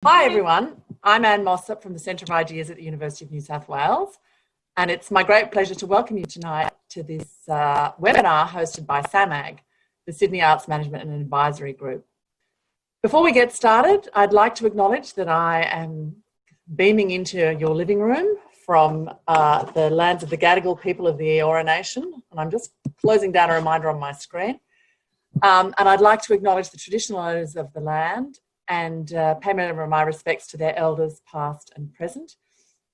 Hi everyone, I'm Anne Mossop from the Centre of Ideas at the University of New South Wales, and it's my great pleasure to welcome you tonight to this webinar hosted by SAMAG, the Sydney Arts Management and Advisory Group. Before we get started, I'd like to acknowledge that I am beaming into your living room from the lands of the Gadigal people of the Eora Nation, and I'm just closing down a reminder on my screen. And I'd like to acknowledge the traditional owners of the land and pay my respects to their elders past and present,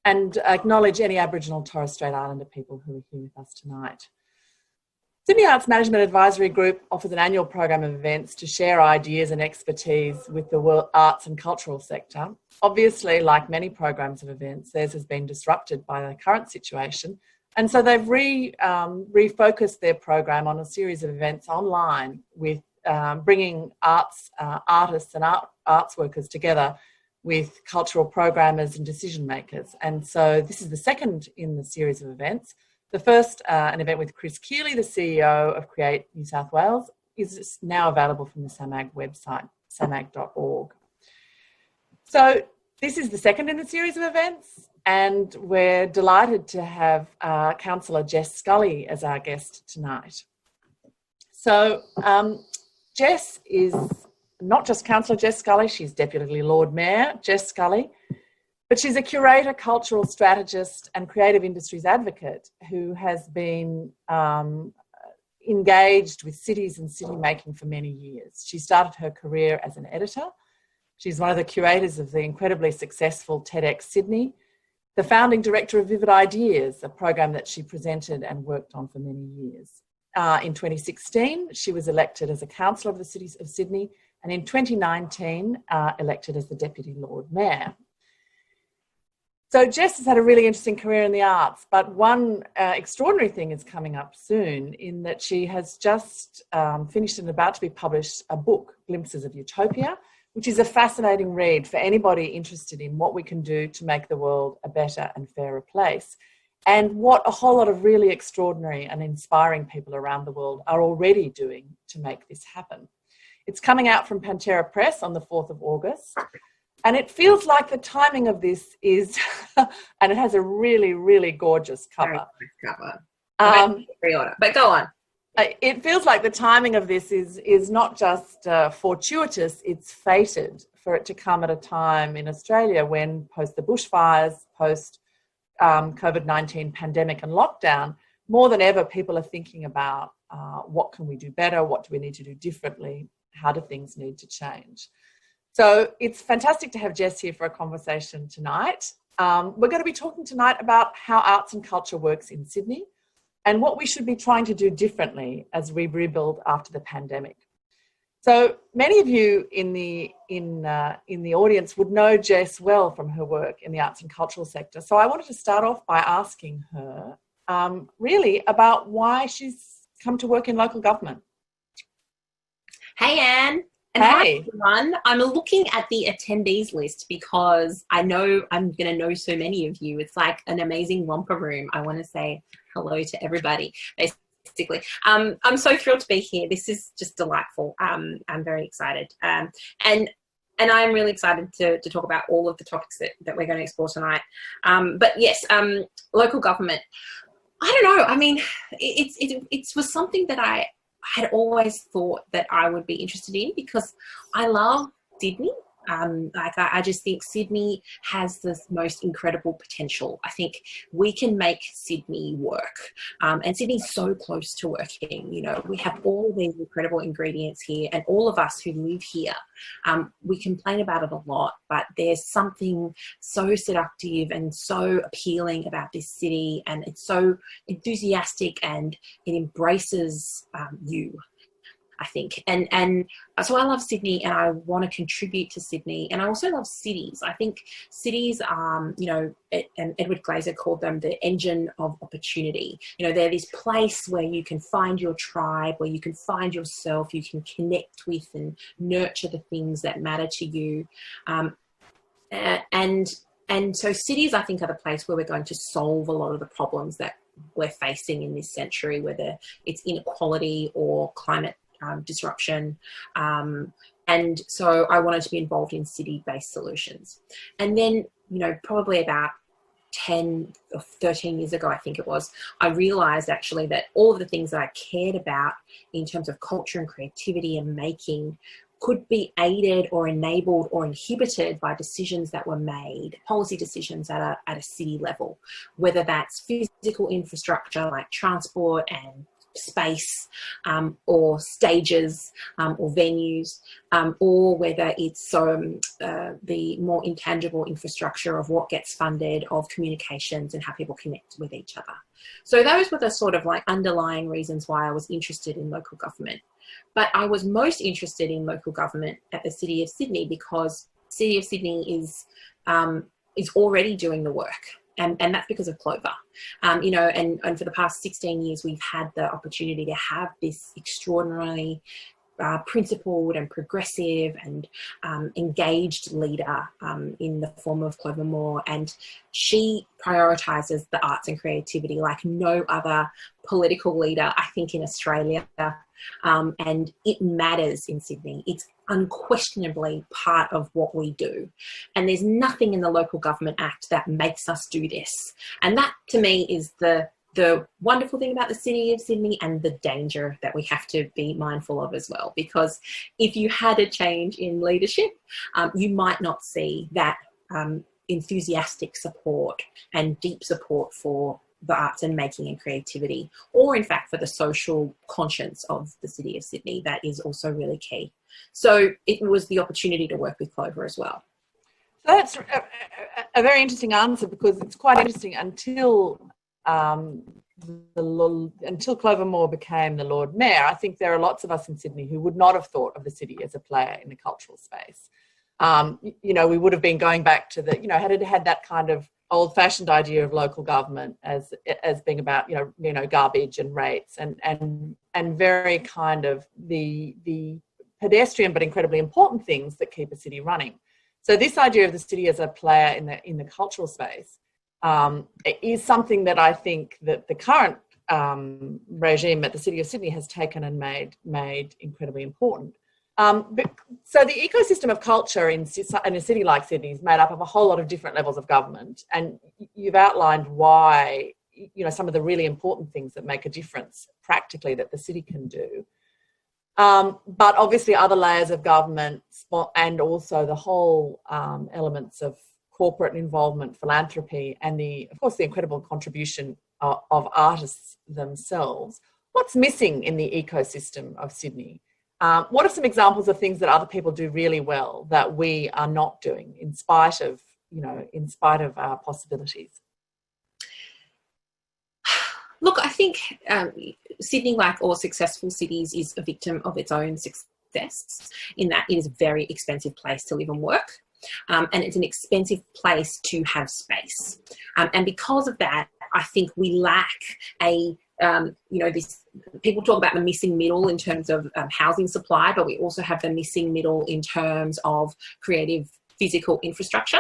and acknowledge any Aboriginal and Torres Strait Islander people who are here with us tonight. Sydney Arts Management Advisory Group offers an annual program of events to share ideas and expertise with the arts and cultural sector. Obviously, like many programs of events, theirs has been disrupted by the current situation, and so they've refocused their program on a series of events online with bringing artists and arts workers together with cultural programmers and decision makers. And so this is the second in the series of events. The first, an event with Chris Keeley, the CEO of Create New South Wales, is now available from the SAMAG website, samag.org. So this is the second in the series of events, and we're delighted to have Councillor Jess Scully as our guest tonight. So Jess is not just Councillor Jess Scully, she's Deputy Lord Mayor Jess Scully, but she's a curator, cultural strategist and creative industries advocate who has been engaged with cities and city making for many years. She started her career as an editor. She's one of the curators of the incredibly successful TEDx Sydney, the founding director of Vivid Ideas, a program that she presented and worked on for many years. In 2016, she was elected as a councillor of the City of Sydney, and in 2019, elected as the Deputy Lord Mayor. So Jess has had a really interesting career in the arts, but one extraordinary thing is coming up soon in that she has just finished and about to be published a book, Glimpses of Utopia, which is a fascinating read for anybody interested in what we can do to make the world a better and fairer place, and what a whole lot of really extraordinary and inspiring people around the world are already doing to make this happen. It's coming out from Pantera Press on the 4th of August. And it feels like the timing of this is, and it has a really, really gorgeous cover. But go on. It feels like the timing of this is not just fortuitous, it's fated for it to come at a time in Australia when post the bushfires, post COVID-19 pandemic and lockdown, more than ever, people are thinking about what can we do better, what do we need to do differently, how do things need to change. So it's fantastic to have Jess here for a conversation tonight. We're going to be talking tonight about how arts and culture works in Sydney and what we should be trying to do differently as we rebuild after the pandemic. So many of you in the audience would know Jess well from her work in the arts and cultural sector. So I wanted to start off by asking her really about why she's come to work in local government. Hey, Anne. And hey, hi, everyone. I'm looking at the attendees list because I know I'm going to know so many of you. It's like an amazing romper room. I want to say hello to everybody, basically. I'm so thrilled to be here. This is just delightful. I'm very excited. And I'm really excited to talk about all of the topics that we're going to explore tonight. But yes, local government. I don't know. I mean, it was something that I had always thought that I would be interested in because I love Sydney. I just think Sydney has the most incredible potential. I think we can make Sydney work. And Sydney's so close to working. You know, we have all these incredible ingredients here, and all of us who live here, we complain about it a lot, but there's something so seductive and so appealing about this city, and it's so enthusiastic and it embraces you. I think. And so I love Sydney and I want to contribute to Sydney. And I also love cities. I think cities, you know, and Edward Glaser called them the engine of opportunity. You know, they're this place where you can find your tribe, where you can find yourself, you can connect with and nurture the things that matter to you. And so cities, I think, are the place where we're going to solve a lot of the problems that we're facing in this century, whether it's inequality or climate disruption, And so I wanted to be involved in city-based solutions. And then, probably about 10 or 13 years ago, I think it was, I realized actually that all of the things that I cared about in terms of culture and creativity and making could be aided or enabled or inhibited by decisions that were made, policy decisions at a city level, whether that's physical infrastructure like transport and space, or stages, or venues, or whether it's the more intangible infrastructure of what gets funded, of communications and how people connect with each other. So those were the sort of like underlying reasons why I was interested in local government. But I was most interested in local government at the City of Sydney because City of Sydney is already doing the work. And that's because of Clover, and for the past 16 years, we've had the opportunity to have this extraordinarily principled and progressive and engaged leader in the form of Clover Moore. And she prioritises the arts and creativity like no other political leader, I think, in Australia. And it matters in Sydney. It's unquestionably part of what we do. And there's nothing in the Local Government Act that makes us do this. And that, to me, is the wonderful thing about the City of Sydney and the danger that we have to be mindful of as well. Because if you had a change in leadership, you might not see that enthusiastic support and deep support for the arts and making and creativity, or in fact for the social conscience of the City of Sydney. That is also really key. So it was the opportunity to work with Clover as well. So that's a very interesting answer, because it's quite interesting until Clover Moore became the Lord Mayor. I think there are lots of us in Sydney who would not have thought of the city as a player in the cultural space. We would have been going back to had that kind of old-fashioned idea of local government as being about garbage and rates and very kind of the pedestrian but incredibly important things that keep a city running. So this idea of the city as a player in the cultural space is something that I think that the current regime at the City of Sydney has taken and made incredibly important. So the ecosystem of culture in a city like Sydney is made up of a whole lot of different levels of government, and you've outlined why, some of the really important things that make a difference practically that the city can do. But obviously other layers of government and also the whole elements of corporate involvement, philanthropy, and of course the incredible contribution of artists themselves. What's missing in the ecosystem of Sydney? What are some examples of things that other people do really well that we are not doing in spite of our possibilities? Look, I think Sydney, like all successful cities, is a victim of its own success in that it is a very expensive place to live and work. And it's an expensive place to have space. And because of that, I think we lack this, people talk about the missing middle in terms of housing supply, but we also have the missing middle in terms of creative physical infrastructure,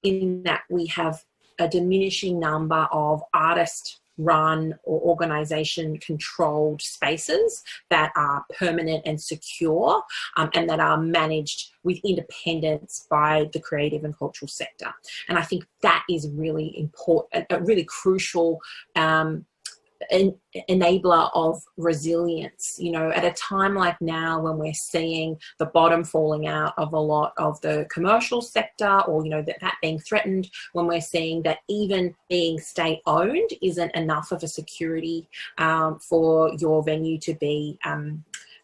in that we have a diminishing number of artist-run or organisation-controlled spaces that are permanent and secure, and that are managed with independence by the creative and cultural sector. And I think that is really important, a really crucial enabler of resilience, at a time like now when we're seeing the bottom falling out of a lot of the commercial sector, or that being threatened, when we're seeing that even being state owned isn't enough of a security for your venue to be to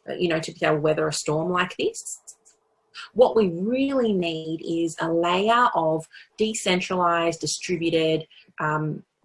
be able to weather a storm like this. What we really need is a layer of decentralized, distributed,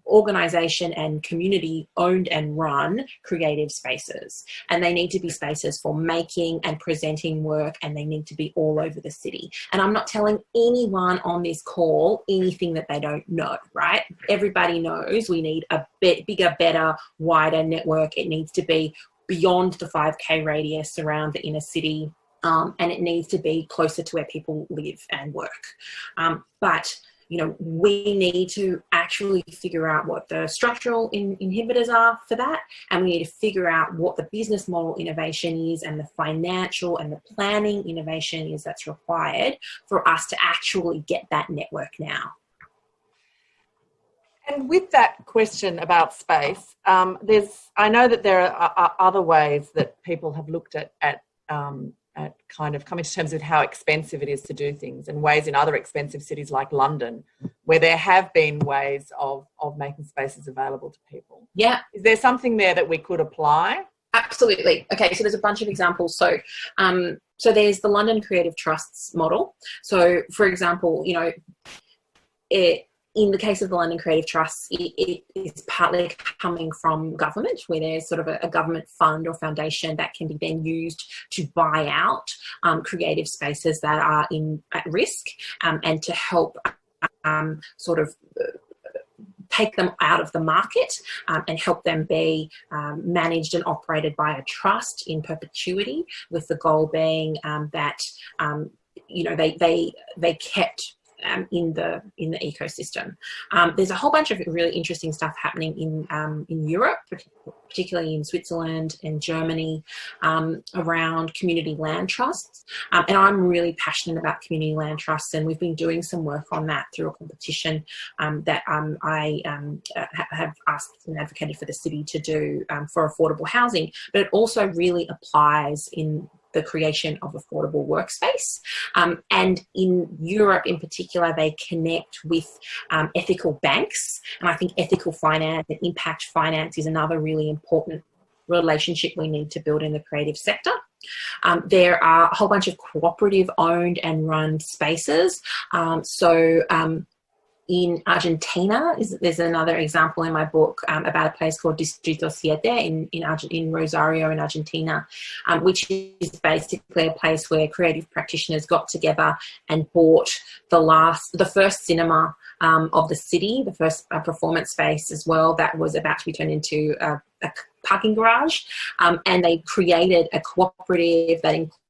organisation and community owned and run creative spaces. And they need to be spaces for making and presenting work, and they need to be all over the city. And I'm not telling anyone on this call anything that they don't know, right? Everybody knows we need a bigger, better, wider network. It needs to be beyond the 5K radius around the inner city, and it needs to be closer to where people live and work. But we need to actually figure out what the structural inhibitors are for that, and we need to figure out what the business model innovation is and the financial and the planning innovation is that's required for us to actually get that network now. And with that question about space, I know that there are other ways that people have looked at kind of coming to terms with how expensive it is to do things, and ways in other expensive cities like London where there have been ways of making spaces available to people. Yeah. Is there something there that we could apply? Absolutely. Okay, so there's a bunch of examples. So there's the London Creative Trusts model. So, for example, in the case of the London Creative Trust, it is partly coming from government, where there's sort of a government fund or foundation that can be then used to buy out creative spaces that are at risk, and to help sort of take them out of the market, and help them be managed and operated by a trust in perpetuity, with the goal being that they kept in the ecosystem. There's a whole bunch of really interesting stuff happening in Europe, particularly in Switzerland and Germany, around community land trusts. And I'm really passionate about community land trusts, and we've been doing some work on that through a competition that I have asked and advocated for the city to do for affordable housing. But it also really applies in the creation of affordable workspace. And in Europe in particular, they connect with ethical banks. And I think ethical finance and impact finance is another really important relationship we need to build in the creative sector. There are a whole bunch of cooperative owned and run spaces. In Argentina, there's another example in my book about a place called Distrito Siete in Rosario in Argentina, which is basically a place where creative practitioners got together and bought the first cinema of the city, the first performance space as well, that was about to be turned into a parking garage, and they created a cooperative that includes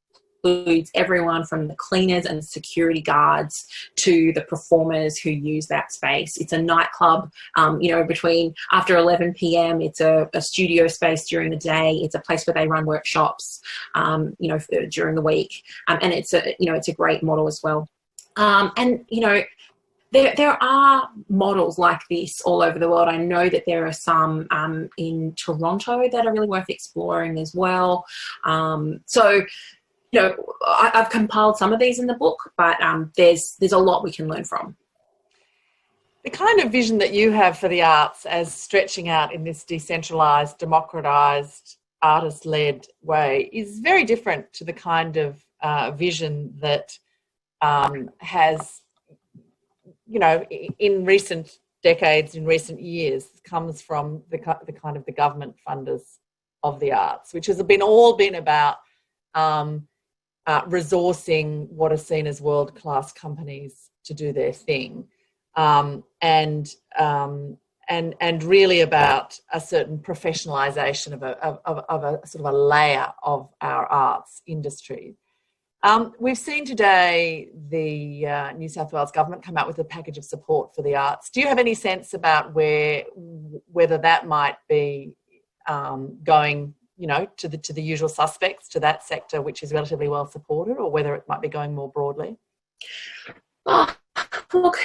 everyone from the cleaners and security guards to the performers who use that space. It's a nightclub, between after 11 p.m. It's a studio space during the day. It's a place where they run workshops, during the week. And it's a great model as well. There are models like this all over the world. I know that there are some in Toronto that are really worth exploring as well. I've compiled some of these in the book, but there's a lot we can learn from. The kind of vision that you have for the arts as stretching out in this decentralised, democratised, artist-led way is very different to the kind of vision that has, in recent decades, in recent years, comes from the kind of the government funders of the arts, which has all been about resourcing what are seen as world-class companies to do their thing, and really about a certain professionalisation of a sort of a layer of our arts industry. We've seen today the New South Wales government come out with a package of support for the arts. Do you have any sense about whether that might be going to the usual suspects, to that sector which is relatively well supported, or whether it might be going more broadly? Oh, look,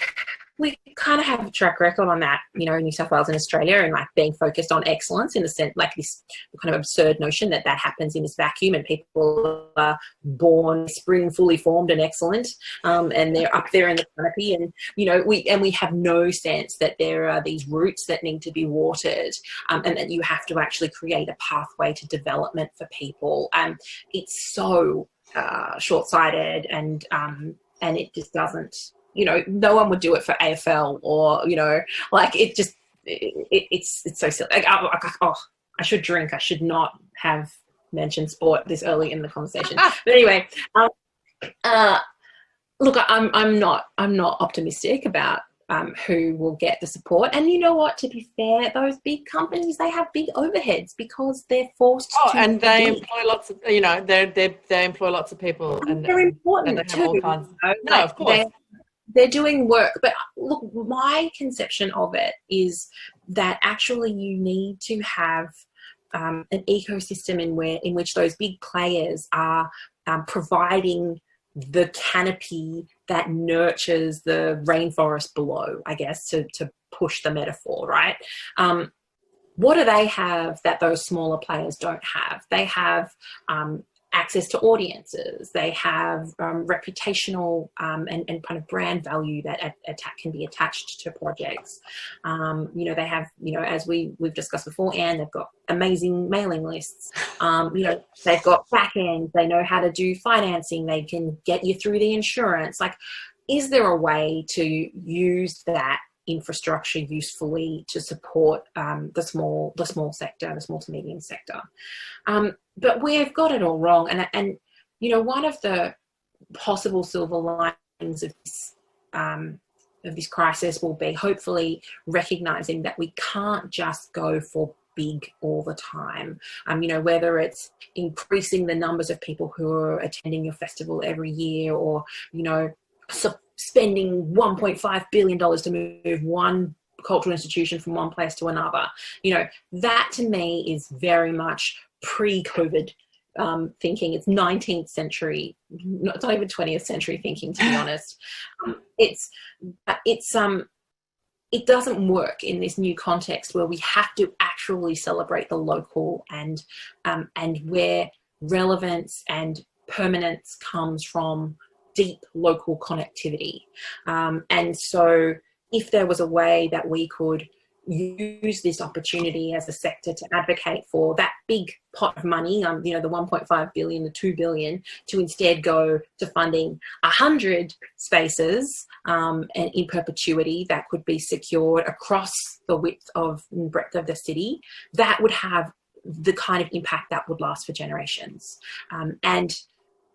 we kind of have a track record on that, in New South Wales and Australia, and like being focused on excellence in the sense, like this kind of absurd notion that happens in this vacuum and people are born spring fully formed and excellent, and they're up there in the canopy, and we have no sense that there are these roots that need to be watered, and that you have to actually create a pathway to development for people. It's so short-sighted, and it just doesn't. No one would do it for AFL, or it's so silly. I should drink. I should not have mentioned sport this early in the conversation. But anyway, look, I'm not optimistic about who will get the support. And you know what? To be fair, those big companies, they have big overheads because they're forced. And they employ lots of they employ lots of people, and they're important and they have too. all kinds. No, of course. They're doing work, but look, my conception of it is that actually you need to have an ecosystem in which those big players are providing the canopy that nurtures the rainforest below, I guess, to push the metaphor, right? What do they have that those smaller players don't have? They have access to audiences. They have reputational and kind of brand value that can be attached to projects. They have, as we've discussed before, and they've got amazing mailing lists. They've got back ends. They know how to do financing. They can get you through the insurance. Like, is there a way to use that infrastructure usefully to support the small sector, the small to medium sector? But we've got it all wrong. And one of the possible silver linings of this crisis will be hopefully recognizing that we can't just go for big all the time. Whether it's increasing the numbers of people who are attending your festival every year, or, spending $1.5 billion to move one cultural institution from one place to another. That to me is very much pre-COVID thinking. It's 19th century, not even 20th century thinking, to be honest. It doesn't work in this new context where we have to actually celebrate the local and where relevance and permanence comes from deep local connectivity. And so if there was a way that we could use this opportunity as a sector to advocate for that big pot of money, the 1.5 billion, the 2 billion, to instead go to funding 100 spaces and in perpetuity that could be secured across the width of and breadth of the city, that would have the kind of impact that would last for generations.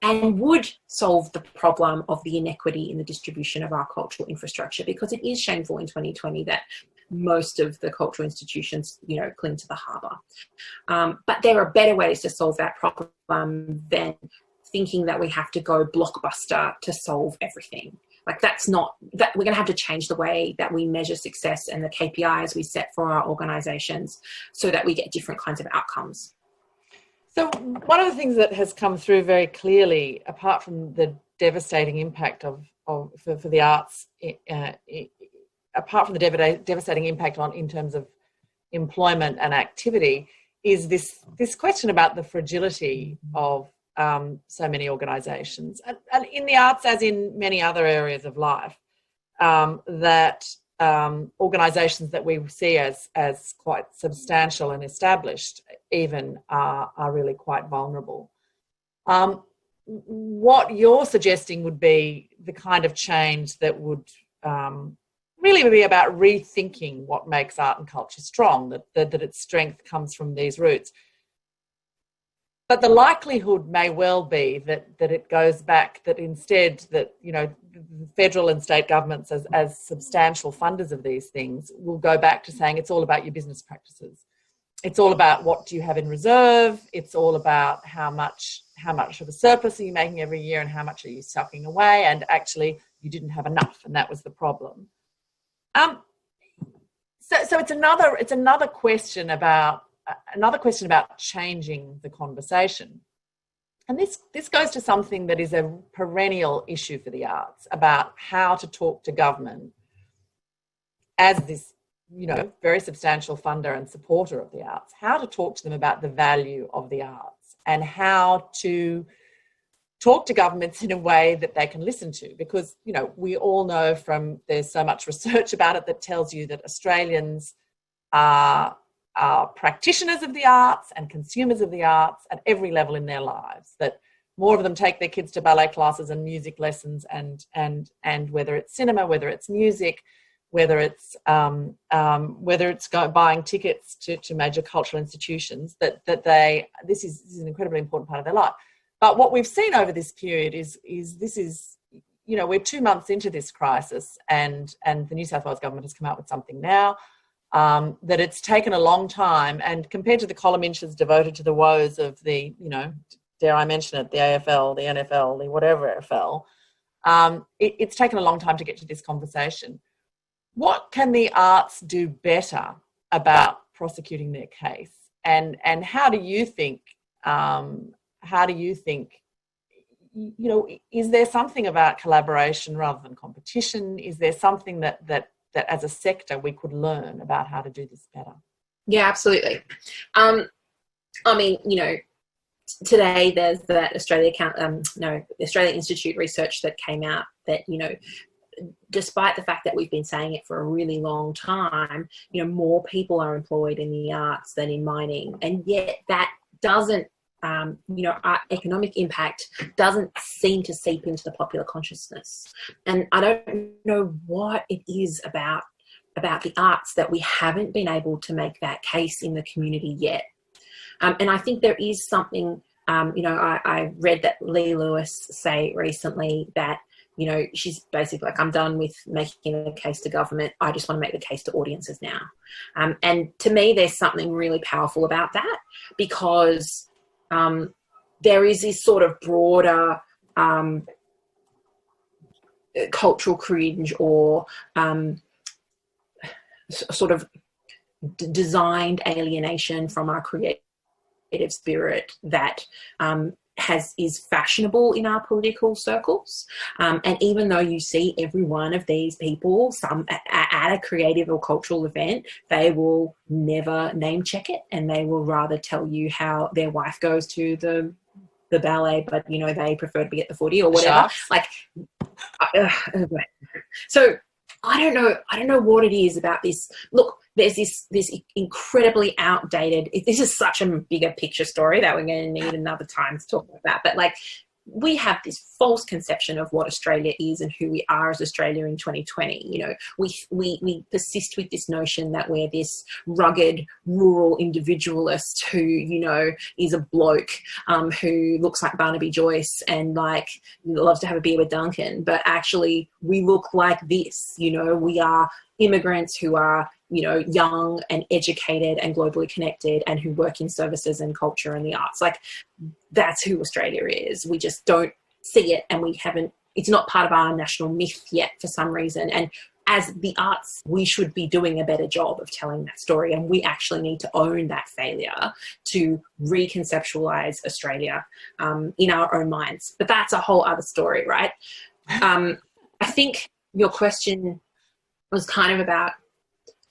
And would solve the problem of the inequity in the distribution of our cultural infrastructure, because it is shameful in 2020 that most of the cultural institutions, cling to the harbour. But there are better ways to solve that problem than thinking that we have to go blockbuster to solve everything. Like, that's not, that we're going to have to change the way that we measure success and the KPIs we set for our organisations so that we get different kinds of outcomes. So one of the things that has come through very clearly, apart from the devastating impact for the arts, apart from the devastating impact in terms of employment and activity, is this question about the fragility of so many organisations, and in the arts, as in many other areas of life, that organisations that we see as quite substantial and established even are really quite vulnerable. What you're suggesting would be the kind of change that would really be about rethinking what makes art and culture strong, that its strength comes from these roots. But the likelihood may well be that it goes back, that instead that, federal and state governments as substantial funders of these things will go back to saying it's all about your business practices. It's all about what do you have in reserve. It's all about how much of a surplus are you making every year and how much are you sucking away, and actually you didn't have enough, and that was the problem. So it's another question about changing the conversation. And this goes to something that is a perennial issue for the arts, about how to talk to government as this, very substantial funder and supporter of the arts, how to talk to them about the value of the arts and how to talk to governments in a way that they can listen to. Because, we all know there's so much research about it that tells you that Australians are practitioners of the arts and consumers of the arts at every level in their lives, that more of them take their kids to ballet classes and music lessons, and whether it's cinema, whether it's music, whether it's buying tickets to major cultural institutions, this is an incredibly important part of their life. But what we've seen over this period is we're 2 months into this crisis, and the New South Wales government has come out with something now. That it's taken a long time, and compared to the column inches devoted to the woes of the, dare I mention it, the AFL, the NFL, the whatever AFL, it's taken a long time to get to this conversation. What can the arts do better about prosecuting their case? And how do you think, is there something about collaboration rather than competition? Is there something that as a sector we could learn about how to do this better? Yeah, absolutely. I mean, today there's that Australia Institute research that came out that, despite the fact that we've been saying it for a really long time, more people are employed in the arts than in mining. And yet that doesn't, our economic impact doesn't seem to seep into the popular consciousness. And I don't know what it is about the arts that we haven't been able to make that case in the community yet. And I think there is something, I read that Lee Lewis say recently that, she's basically like, I'm done with making a case to government. I just want to make the case to audiences now. And to me, there's something really powerful about that, because there is this sort of broader cultural cringe or sort of designed alienation from our creative spirit that is fashionable in our political circles. And even though you see every one of these people at a creative or cultural event, they will never name check it, and they will rather tell you how their wife goes to the ballet, but they prefer to be at the footy or whatever. So I don't know what it is about this. Look, there's this incredibly outdated, this is such a bigger picture story that we're going to need another time to talk about, but like, we have this false conception of what Australia is and who we are as Australia in 2020. We persist with this notion that we're this rugged rural individualist who, is a bloke who looks like Barnaby Joyce and like loves to have a beer with Duncan. But actually we look like this, we are immigrants who are, young and educated and globally connected and who work in services and culture and the arts. Like, that's who Australia is. We just don't see it, and it's not part of our national myth yet for some reason. And as the arts, we should be doing a better job of telling that story. And we actually need to own that failure to reconceptualize Australia in our own minds. But that's a whole other story, right? I think your question was kind of about,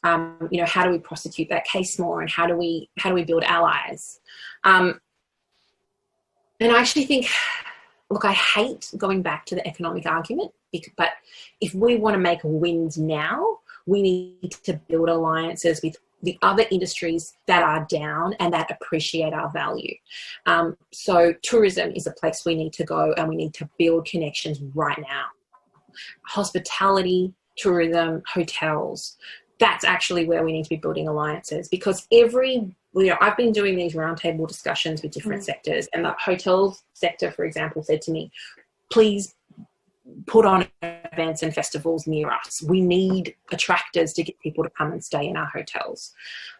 how do we prosecute that case more, and how do we build allies? And I actually think, look, I hate going back to the economic argument, but if we want to make wins now, we need to build alliances with the other industries that are down and that appreciate our value. So tourism is a place we need to go, and we need to build connections right now. Hospitality, tourism, hotels, that's actually where we need to be building alliances, because I've been doing these roundtable discussions with different sectors, and the hotel sector, for example, said to me, please put on events and festivals near us. We need attractors to get people to come and stay in our hotels.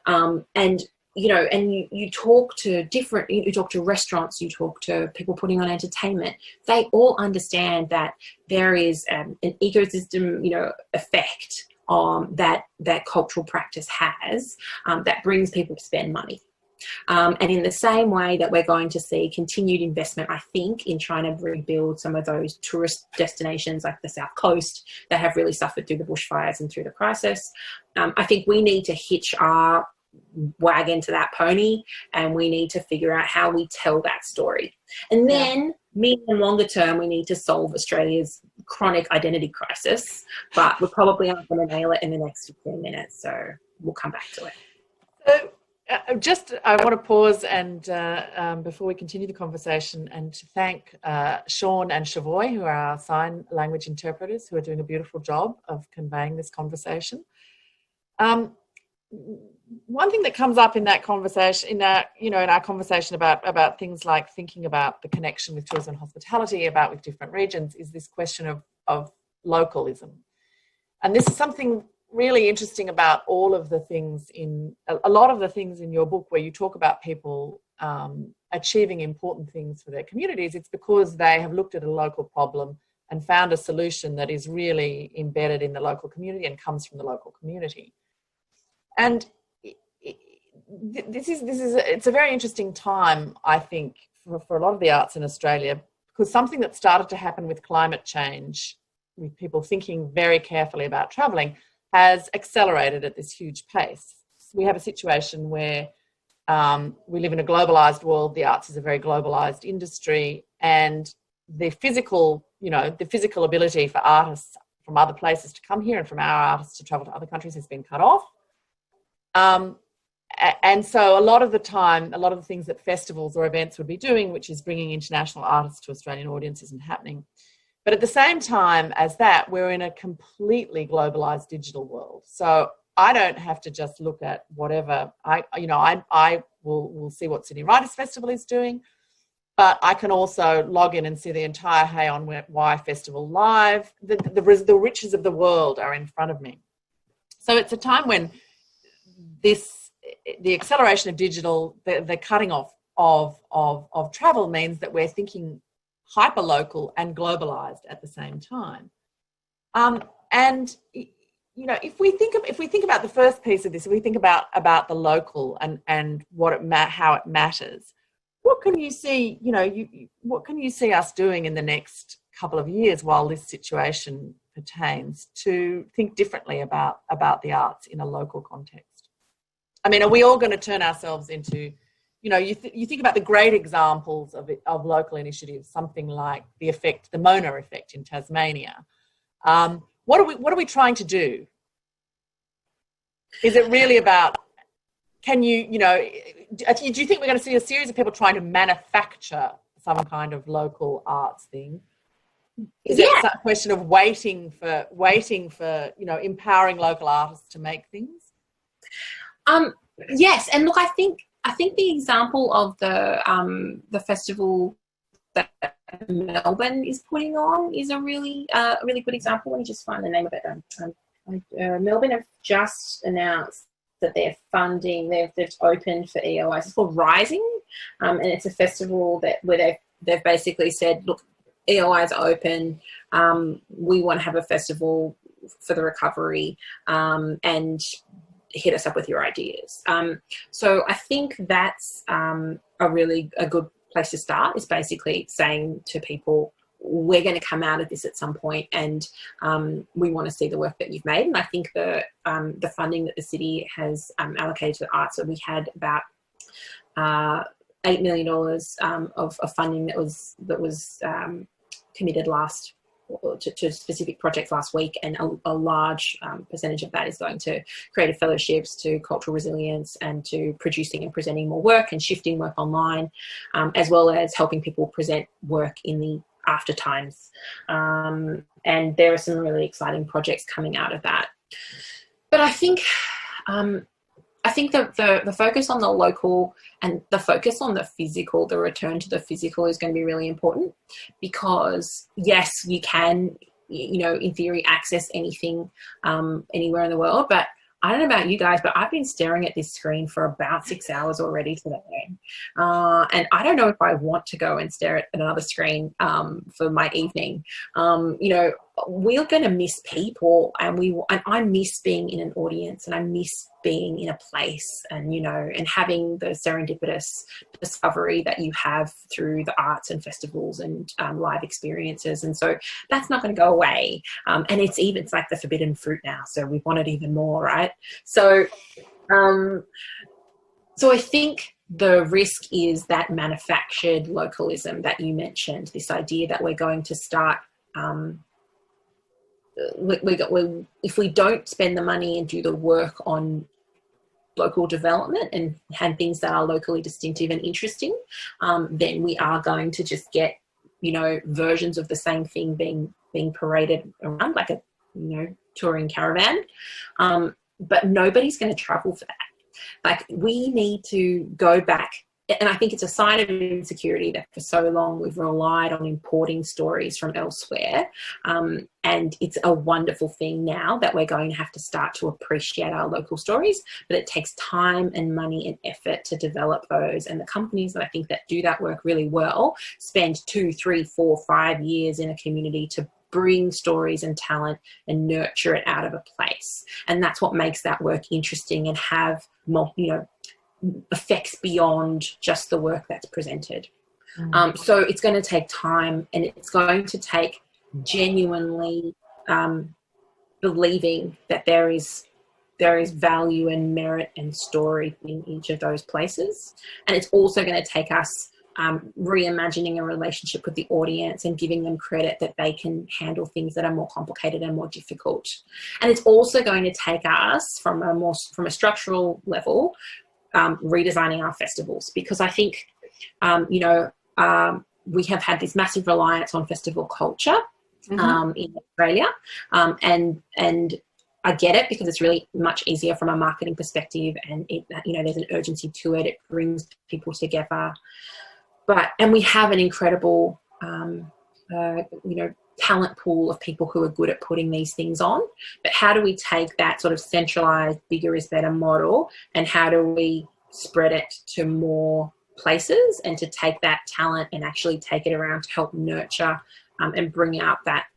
And you talk to restaurants, you talk to people putting on entertainment. They all understand that there is an ecosystem, effect that cultural practice has that brings people to spend money. And in the same way that we're going to see continued investment, I think, in trying to rebuild some of those tourist destinations like the South Coast that have really suffered through the bushfires and through the crisis, I think we need to hitch our wagon to that pony, and we need to figure out how we tell that story. And then medium and longer term, we need to solve Australia's chronic identity crisis, but we probably aren't going to nail it in the next 15 minutes, so we'll come back to it. So I want to pause and before we continue the conversation, and to thank Sean and Chavoy, who are our sign language interpreters, who are doing a beautiful job of conveying this conversation. One thing that comes up in that conversation, in our conversation about things like thinking about the connection with tourism and hospitality, with different regions, is this question of localism. And this is something really interesting about all of the things a lot of the things in your book, where you talk about people achieving important things for their communities. It's because they have looked at a local problem, and found a solution that is really embedded in the local community and comes from the local community. And it's a very interesting time, I think, for a lot of the arts in Australia, because something that started to happen with climate change, with people thinking very carefully about travelling, has accelerated at this huge pace. We have a situation where we live in a globalised world. The arts is a very globalised industry, and the physical ability for artists from other places to come here and from our artists to travel to other countries has been cut off. And so a lot of the time, a lot of the things that festivals or events would be doing, which is bringing international artists to Australian audiences, isn't happening. But at the same time as that, we're in a completely globalised digital world. So I don't have to just look at whatever I will see what Sydney Writers Festival is doing, but I can also log in and see the entire Hey on Why Festival live. The riches of the world are in front of me. So it's a time when the acceleration of digital, the cutting off of travel means that we're thinking hyper-local and globalised at the same time. And if we think about the first piece of this, if we think about the local and how it matters, what can you see? What can you see us doing in the next couple of years while this situation pertains to think differently about the arts in a local context? I mean, are we all going to turn ourselves into, you think about the great examples of local initiatives, something like the Mona effect in Tasmania. What are we trying to do? Is it really about, do you think we're going to see a series of people trying to manufacture some kind of local arts thing? Is it a question of waiting for empowering local artists to make things? Yes, and look, I think the example of the festival that Melbourne is putting on is a really good example. Let me just find the name of it. Melbourne have just announced that they're funding. They've opened for EOIs. It's called Rising, and it's a festival where they've basically said, look, EOIs are open. We want to have a festival for the recovery, and hit us up with your ideas. So I think that's a good place to start, is basically saying to people, we're going to come out of this at some point, and we want to see the work that you've made. And I think the funding that the city has allocated to the arts, so we had about $8 million of funding that was committed to specific projects last week, and a large percentage of that is going to creative fellowships, to cultural resilience, and to producing and presenting more work and shifting work online, as well as helping people present work in the after times. And there are some really exciting projects coming out of that. But I think the focus on the local and the focus on the physical, the return to the physical, is going to be really important, because yes, you can, in theory, access anything anywhere in the world, but I don't know about you guys, but I've been staring at this screen for about 6 hours already today. And I don't know if I want to go and stare at another screen for my evening. We're going to miss people, and I miss being in an audience, and I miss being in a place, and having the serendipitous discovery that you have through the arts and festivals and live experiences. And so that's not going to go away. And it's like the forbidden fruit now, so we want it even more, right? So I think the risk is that manufactured localism that you mentioned, this idea that we're going to start if we don't spend the money and do the work on local development and have things that are locally distinctive and interesting, then we are going to just get, versions of the same thing being paraded around like a, touring caravan. But nobody's going to travel for that. Like, we need to go back and I think it's a sign of insecurity that for so long we've relied on importing stories from elsewhere. And it's a wonderful thing now that we're going to have to start to appreciate our local stories, but it takes time and money and effort to develop those. And the companies that I think that do that work really well spend 2, 3, 4, 5 years in a community to bring stories and talent and nurture it out of a place. And that's what makes that work interesting and have, effects beyond just the work that's presented. So it's going to take time, and it's going to take genuinely believing that there is value and merit and story in each of those places. And it's also going to take us reimagining a relationship with the audience and giving them credit that they can handle things that are more complicated and more difficult. And it's also going to take us from a structural level, redesigning our festivals, because I think, we have had this massive reliance on festival culture in Australia, and I get it because it's really much easier from a marketing perspective, and there's an urgency to it. It brings people together, and we have an incredible, talent pool of people who are good at putting these things on. But how do we take that sort of centralized, bigger is better model, and how do we spread it to more places, and to take that talent and actually take it around to help nurture and bring out that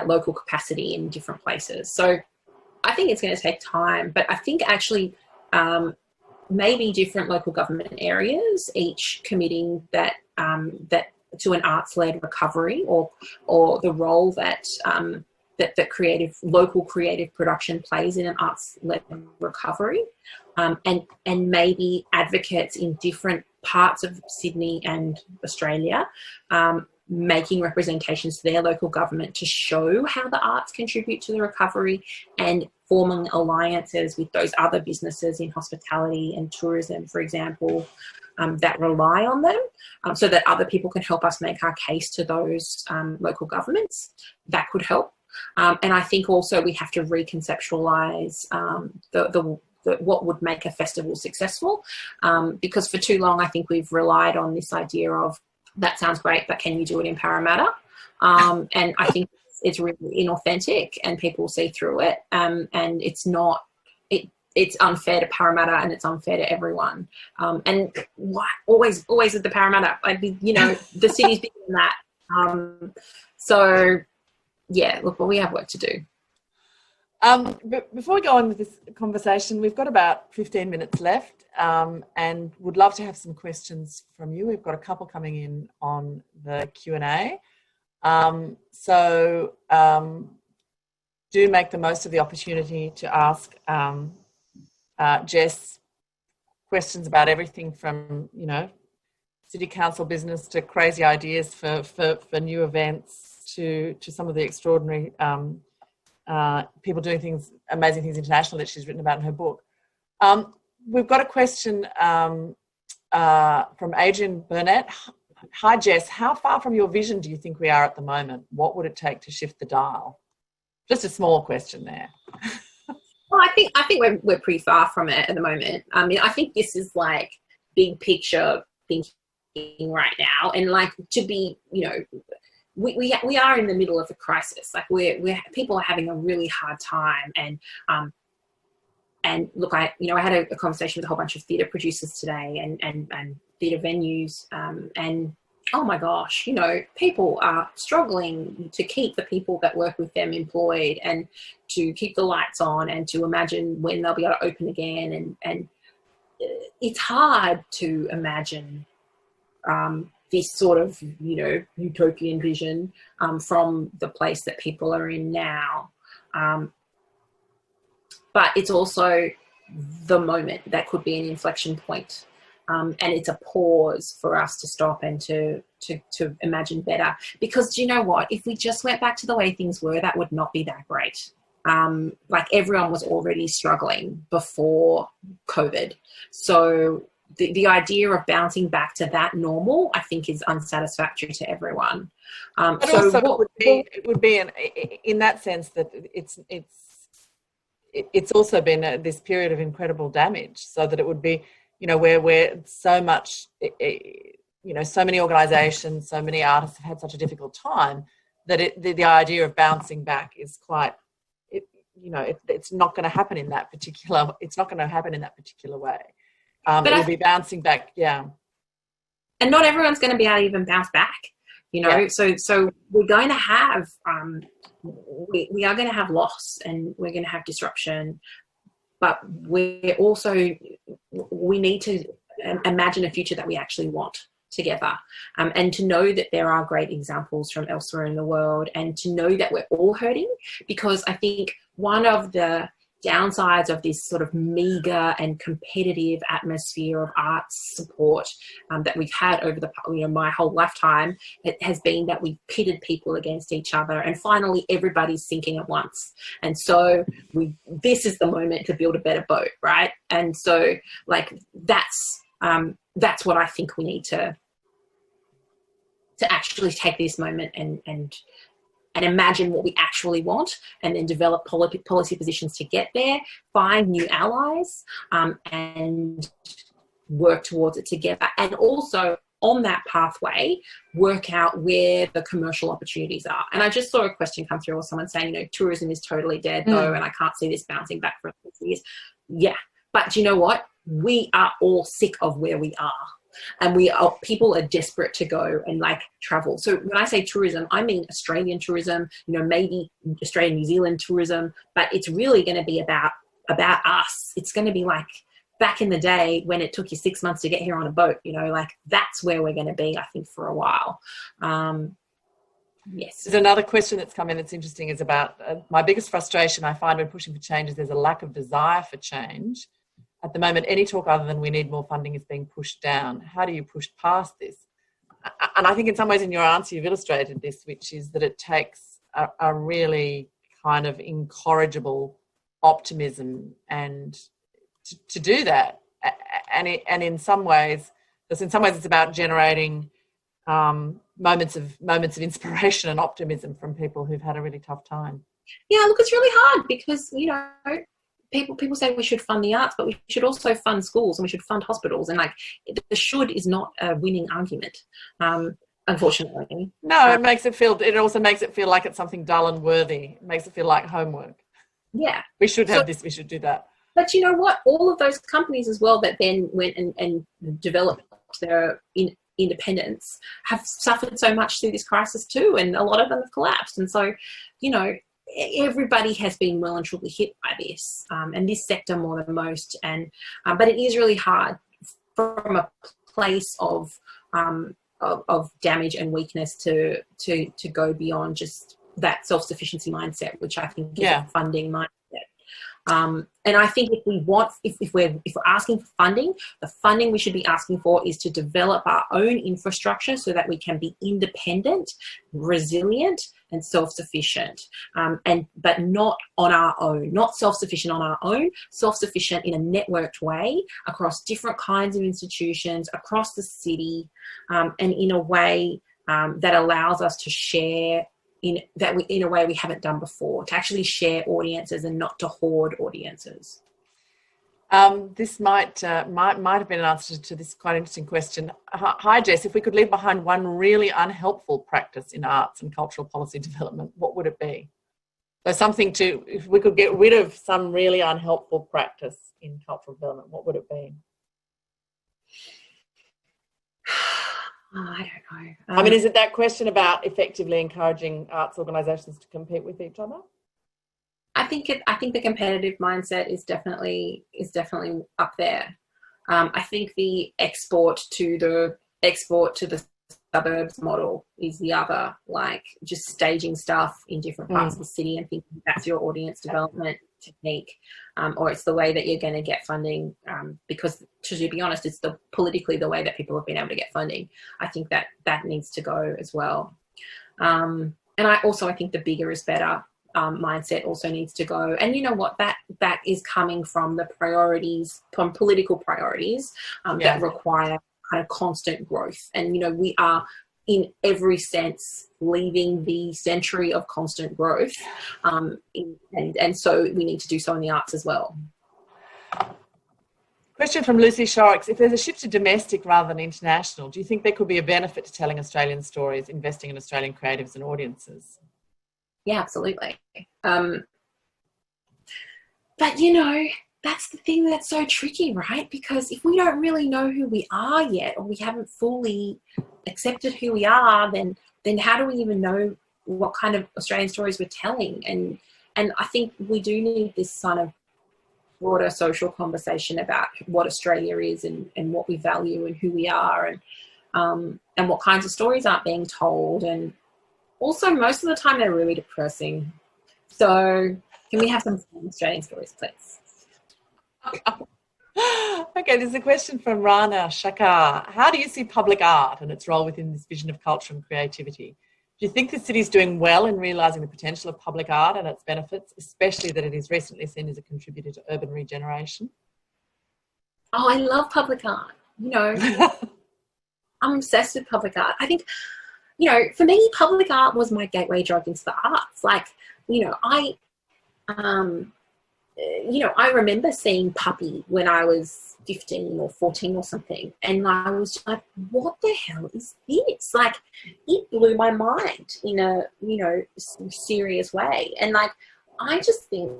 local capacity in different places. So I think it's going to take time, but I think actually maybe different local government areas, each committing that to an arts-led recovery, or the role that local creative production plays in an arts-led recovery, and maybe advocates in different parts of Sydney and Australia making representations to their local government to show how the arts contribute to the recovery, and forming alliances with those other businesses in hospitality and tourism, for example, that rely on them, so that other people can help us make our case to those local governments. That could help. And I think also we have to reconceptualize what would make a festival successful, because for too long I think we've relied on this idea of, that sounds great, but can you do it in Parramatta? And I think it's really inauthentic, and people see through it, and it's not. It's unfair to Parramatta, and it's unfair to everyone. And always at the Parramatta, the city's bigger than that. So yeah, look, well, we have work to do. But before we go on with this conversation, we've got about 15 minutes left, and would love to have some questions from you. We've got a couple coming in on the Q&A. So do make the most of the opportunity to ask Jess questions about everything from, city council business to crazy ideas for new events to some of the extraordinary people doing amazing things internationally that she's written about in her book. We've got a question from Adrian Burnett. Hi, Jess. How far from your vision do you think we are at the moment? What would it take to shift the dial? Just a small question there. Well, I think we're pretty far from it at the moment. I mean, I think this is like big picture thinking right now, and like to be, we are in the middle of a crisis. Like people are having a really hard time, and look, I had a conversation with a whole bunch of theatre producers today and theatre venues, and oh my gosh, people are struggling to keep the people that work with them employed, and to keep the lights on, and to imagine when they'll be able to open again, and it's hard to imagine this sort of utopian vision from the place that people are in now. But it's also the moment that could be an inflection point. And it's a pause for us to stop and to imagine better. Because do you know what? If we just went back to the way things were, that would not be that great. Like everyone was already struggling before COVID. So the idea of bouncing back to that normal, I think, is unsatisfactory to everyone. But so also it would be in that sense that it's also been this period of incredible damage, so that it would be, where so much, so many organisations, so many artists have had such a difficult time that the idea of bouncing back is quite, it's not going to happen in that particular. It's not going to happen in that particular way. But it will be bouncing back, yeah. And not everyone's going to be able to even bounce back, Yeah. So we're going to have we are going to have loss, and we're going to have disruption, but we need to imagine a future that we actually want together, and to know that there are great examples from elsewhere in the world, and to know that we're all hurting, because I think one of the downsides of this sort of meager and competitive atmosphere of arts support that we've had over my whole lifetime, it has been that we've pitted people against each other, and finally everybody's sinking at once. And so this is the moment to build a better boat, right? And so that's what I think we need to actually take this moment and imagine what we actually want, and then develop policy positions to get there, find new allies, and work towards it together. And also on that pathway, work out where the commercial opportunities are. And I just saw a question come through, or someone saying, tourism is totally dead though, and I can't see this bouncing back for 50 years. Yeah, but you know what? We are all sick of where we are. And people are desperate to go and travel. So when I say tourism, I mean Australian tourism, maybe Australian, New Zealand tourism, but it's really going to be about us. It's going to be like back in the day when it took you 6 months to get here on a boat, that's where we're going to be, I think, for a while. Yes. There's another question that's come in that's interesting, is about my biggest frustration I find when pushing for change is there's a lack of desire for change. At the moment, any talk other than we need more funding is being pushed down. How do you push past this? And I think in some ways in your answer you've illustrated this, which is that it takes a really kind of incorrigible optimism and to do that. And in some ways it's about generating moments of inspiration and optimism from people who've had a really tough time. Yeah, look, it's really hard because, people say we should fund the arts, but we should also fund schools and we should fund hospitals. And the should is not a winning argument, unfortunately. No, it also makes it feel like it's something dull and worthy. It makes it feel like homework. Yeah. We should have this, we should do that. But you know what? All of those companies as well that then went and developed their independence have suffered so much through this crisis too. And a lot of them have collapsed. And so, everybody has been well and truly hit by this, and this sector more than most. And but it is really hard from a place of damage and weakness to go beyond just that self-sufficiency mindset, which I think is a funding mindset. And I think if we're asking for funding, the funding we should be asking for is to develop our own infrastructure so that we can be independent, resilient, and self-sufficient, but not on our own, not self-sufficient on our own, self-sufficient in a networked way across different kinds of institutions, across the city, and in a way that allows us to share in a way we haven't done before, to actually share audiences and not to hoard audiences. This might have been an answer to this quite interesting question. Hi, Jess. If we could leave behind one really unhelpful practice in arts and cultural policy development, what would it be? So if we could get rid of some really unhelpful practice in cultural development, what would it be? Oh, I don't know. I mean, is it that question about effectively encouraging arts organisations to compete with each other? I think the competitive mindset is definitely up there. I think the export to the suburbs model is the other, just staging stuff in different parts of the city and thinking that's your audience development technique, or it's the way that you're going to get funding, because to be honest, it's politically the way that people have been able to get funding. I think that needs to go as well. And I think the bigger is better mindset also needs to go. And you know what, that is coming from from political priorities that require kind of constant growth. And we are in every sense leaving the century of constant growth, and so we need to do so in the arts as well. Question from Lucy Shorrocks. If there's a shift to domestic rather than international, do you think there could be a benefit to telling Australian stories, investing in Australian creatives and audiences? Yeah, absolutely. But, you know, that's the thing that's so tricky, right? Because if we don't really know who we are yet, or we haven't fully accepted who we are, then how do we even know what kind of Australian stories we're telling? And I think we do need this kind of broader social conversation about what Australia is and what we value and who we are, and what kinds of stories aren't being told. And also, most of the time, they're really depressing. So can we have some fun Australian stories, please? Okay, there's a question from Rana Shakar. How do you see public art and its role within this vision of culture and creativity? Do you think the city is doing well in realising the potential of public art and its benefits, especially that it is recently seen as a contributor to urban regeneration? Oh, I love public art. You know, I'm obsessed with public art. I think, you know, for me, public art was my gateway drug into the arts. Like, you know, I remember seeing Puppy when I was 15 or 14 or something, and I was like, what the hell is this? Like, it blew my mind in a, you know, serious way. And like, I just think,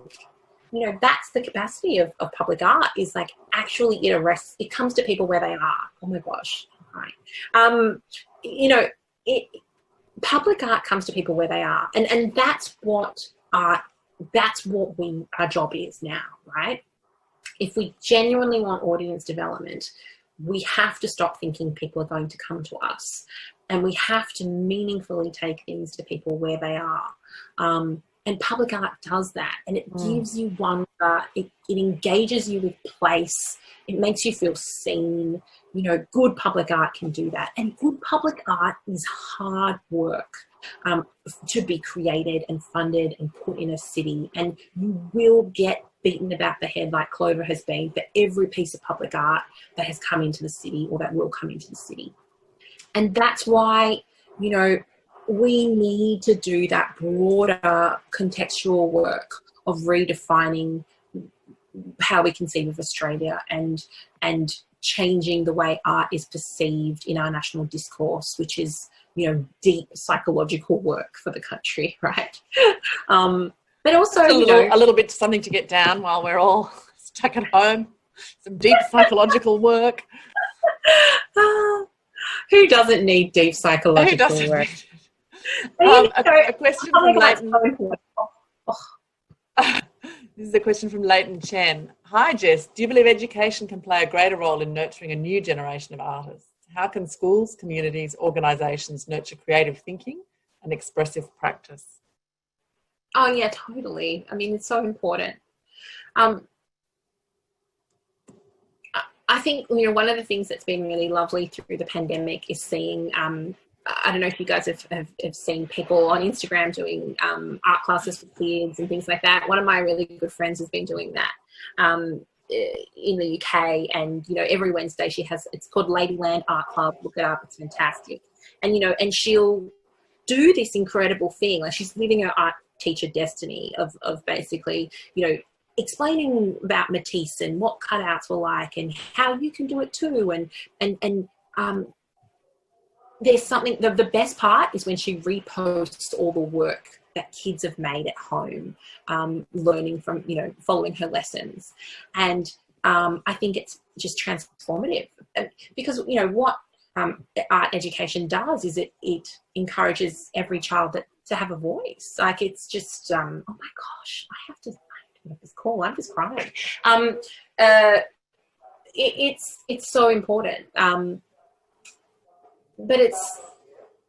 you know, that's the capacity of public art, is like, actually it comes to people where they are. Oh my gosh. Right. You know, public art comes to people where they are. And that's what our job is now, right? If we genuinely want audience development, we have to stop thinking people are going to come to us, and we have to meaningfully take things to people where they are. And public art does that, and it gives you wonder. It engages you with place. It makes you feel seen. You know, good public art can do that, and good public art is hard work to be created and funded and put in a city. And you will get beaten about the head, like Clover has been, for every piece of public art that has come into the city or that will come into the city. And that's why, you know, we need to do that broader contextual work of redefining how we conceive of Australia and changing the way art is perceived in our national discourse, which is, you know, deep psychological work for the country, right? But also, a little bit something to get down while we're all stuck at home. Some deep psychological work. Who doesn't need deep psychological work? A question from Leighton. This is a question from Leighton Chen. Hi, Jess. Do you believe education can play a greater role in nurturing a new generation of artists? How can schools, communities, organisations nurture creative thinking and expressive practice? Oh, yeah, totally. I mean, it's so important. I think, you know, one of the things that's been really lovely through the pandemic is seeing, I don't know if you guys have seen people on Instagram doing art classes for kids and things like that. One of my really good friends has been doing that in the UK, and, you know, every Wednesday it's called Ladyland Art Club. Look it up, it's fantastic. And, you know, and she'll do this incredible thing. Like, she's living her art teacher destiny of basically, you know, explaining about Matisse and what cutouts were like and how you can do it too. And there's something, the best part is when she reposts all the work that kids have made at home, learning from, you know, following her lessons. And I think it's just transformative, because, you know, what art education does is it encourages every child to have a voice. Like, it's just, oh my gosh, I have to get this call. I'm just crying. It's so important. But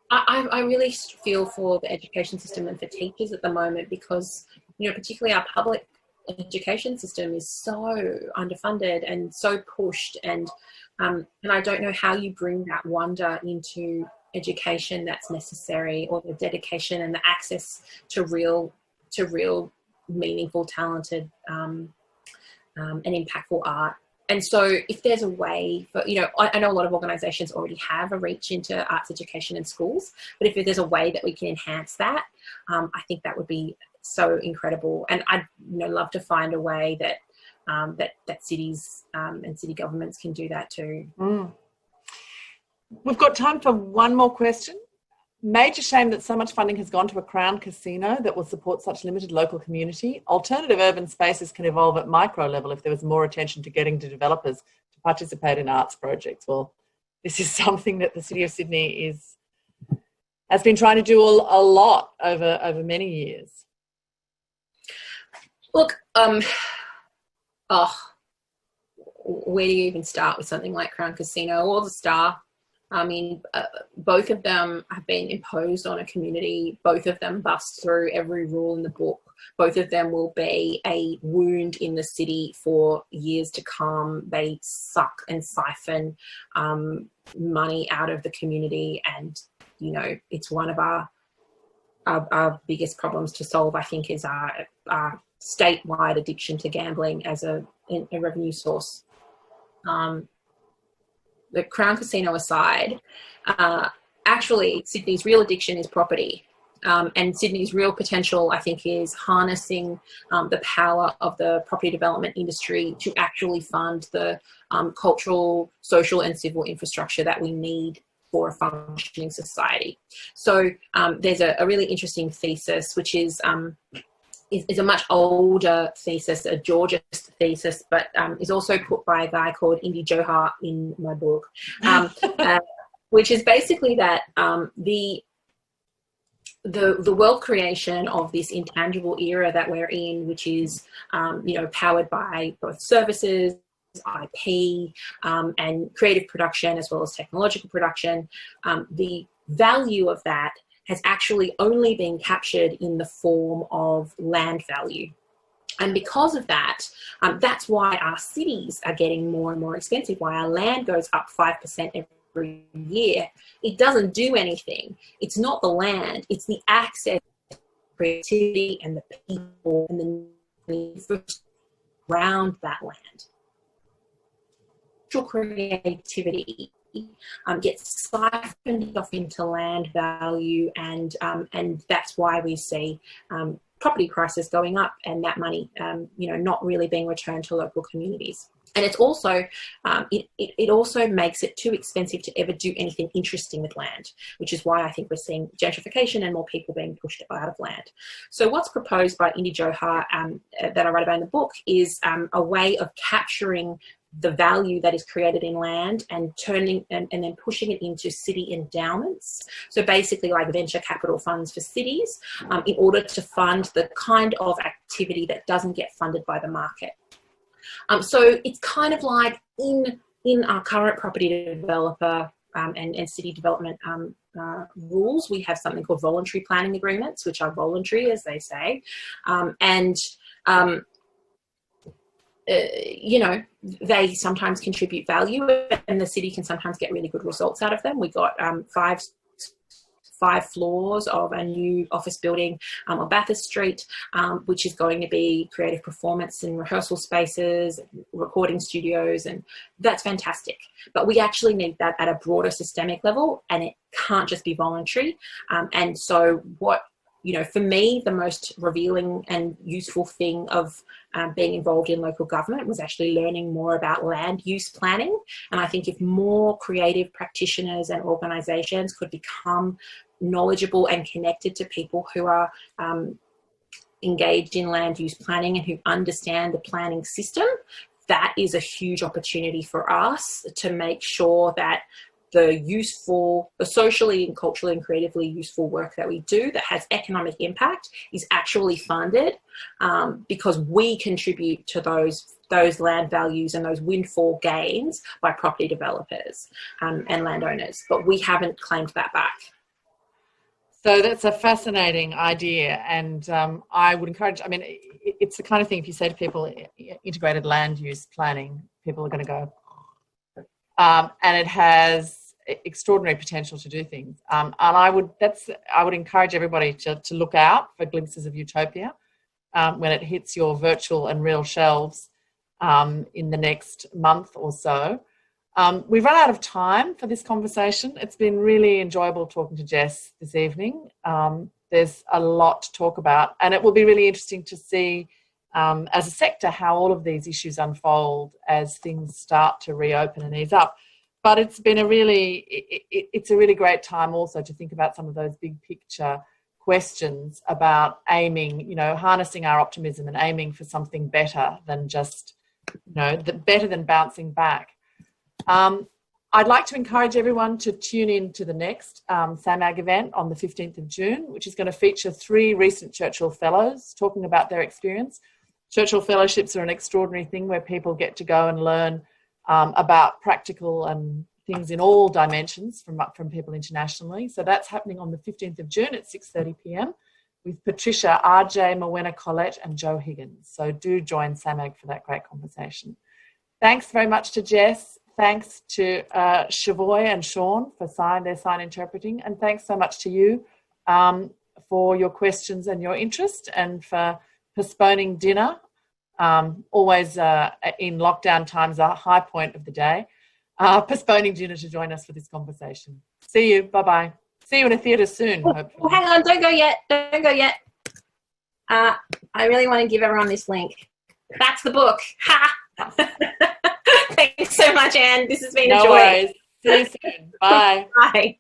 I really feel for the education system and for teachers at the moment, because, you know, particularly our public education system is so underfunded and so pushed, and I don't know how you bring that wonder into education that's necessary, or the dedication and the access to real meaningful, talented and impactful art. And so if there's a way for, you know, I know a lot of organisations already have a reach into arts education in schools, but if there's a way that we can enhance that, I think that would be so incredible. And I'd, you know, love to find a way that that cities and city governments can do that too. We've got time for one more question. Major shame that so much funding has gone to a crown casino that will support such limited local community. Alternative urban spaces can evolve at micro level if there was more attention to getting to developers to participate in arts projects. Well, this is something that the City of Sydney has been trying to do a lot over many years. Look, where do you even start with something like Crown Casino or the Star? I mean, both of them have been imposed on a community. Both of them bust through every rule in the book. Both of them will be a wound in the city for years to come. They suck and siphon money out of the community, and you know, it's one of our biggest problems to solve, I think, is our statewide addiction to gambling as a revenue source. The Crown Casino aside, actually Sydney's real addiction is property. And Sydney's real potential, I think, is harnessing the power of the property development industry to actually fund the cultural, social and civil infrastructure that we need for a functioning society. So there's a really interesting thesis, which is a much older thesis, a Georgist thesis, but is also put by a guy called Indy Johar in my book, which is basically that the wealth creation of this intangible era that we're in, which is powered by both services, IP, and creative production as well as technological production, the value of that has actually only been captured in the form of land value. And because of that, that's why our cities are getting more and more expensive, why our land goes up 5% every year. It doesn't do anything. It's not the land, it's the access, creativity, and the people and the around that land. Creativity gets siphoned off into land value, and that's why we see property prices going up and that money not really being returned to local communities. And it's also it also makes it too expensive to ever do anything interesting with land, which is why I think we're seeing gentrification and more people being pushed out of land. So what's proposed by Indy Johar that I write about in the book is a way of capturing the value that is created in land and turning and then pushing it into city endowments. So basically like venture capital funds for cities in order to fund the kind of activity that doesn't get funded by the market. So it's kind of like in our current property developer and city development rules, we have something called voluntary planning agreements, which are voluntary, as they say, they sometimes contribute value, and the city can sometimes get really good results out of them. We got five floors of a new office building on Bathurst Street, which is going to be creative performance and rehearsal spaces, recording studios, and that's fantastic. But we actually need that at a broader systemic level, and it can't just be voluntary. And so for me, the most revealing and useful thing of being involved in local government was actually learning more about land use planning. And I think if more creative practitioners and organisations could become knowledgeable and connected to people who are engaged in land use planning and who understand the planning system, that is a huge opportunity for us to make sure that the socially and culturally and creatively useful work that we do that has economic impact is actually funded because we contribute to those land values and those windfall gains by property developers and landowners, but we haven't claimed that back. So that's a fascinating idea, and I would encourage, it's the kind of thing, if you say to people integrated land use planning, people are going to go, and it has extraordinary potential to do things. And I would encourage everybody to look out for glimpses of utopia when it hits your virtual and real shelves in the next month or so. We've run out of time for this conversation. It's been really enjoyable talking to Jess this evening. There's a lot to talk about, and it will be really interesting to see as a sector how all of these issues unfold as things start to reopen and ease up. But it's been a really great time also to think about some of those big picture questions about aiming, harnessing our optimism and aiming for something better than just, better than bouncing back. I'd like to encourage everyone to tune in to the next SAMAG event on the 15th of June, which is going to feature 3 recent Churchill Fellows talking about their experience. Churchill Fellowships are an extraordinary thing where people get to go and learn about practical and things in all dimensions from people internationally. So that's happening on the 15th of June at 6:30 p.m. with Patricia, RJ, Morwenna Collette and Joe Higgins. So do join SAMAG for that great conversation. Thanks very much to Jess. Thanks to Shavoy and Sean for their sign interpreting. And thanks so much to you for your questions and your interest and for postponing dinner. Always in lockdown times, a high point of the day. Postponing dinner to join us for this conversation. See you. Bye-bye. See you in a theatre soon, hopefully. Oh, hang on. Don't go yet. Don't go yet. I really want to give everyone this link. That's the book. Ha! Thanks so much, Anne. This has been a joy. No worries. See you soon. Bye. Bye.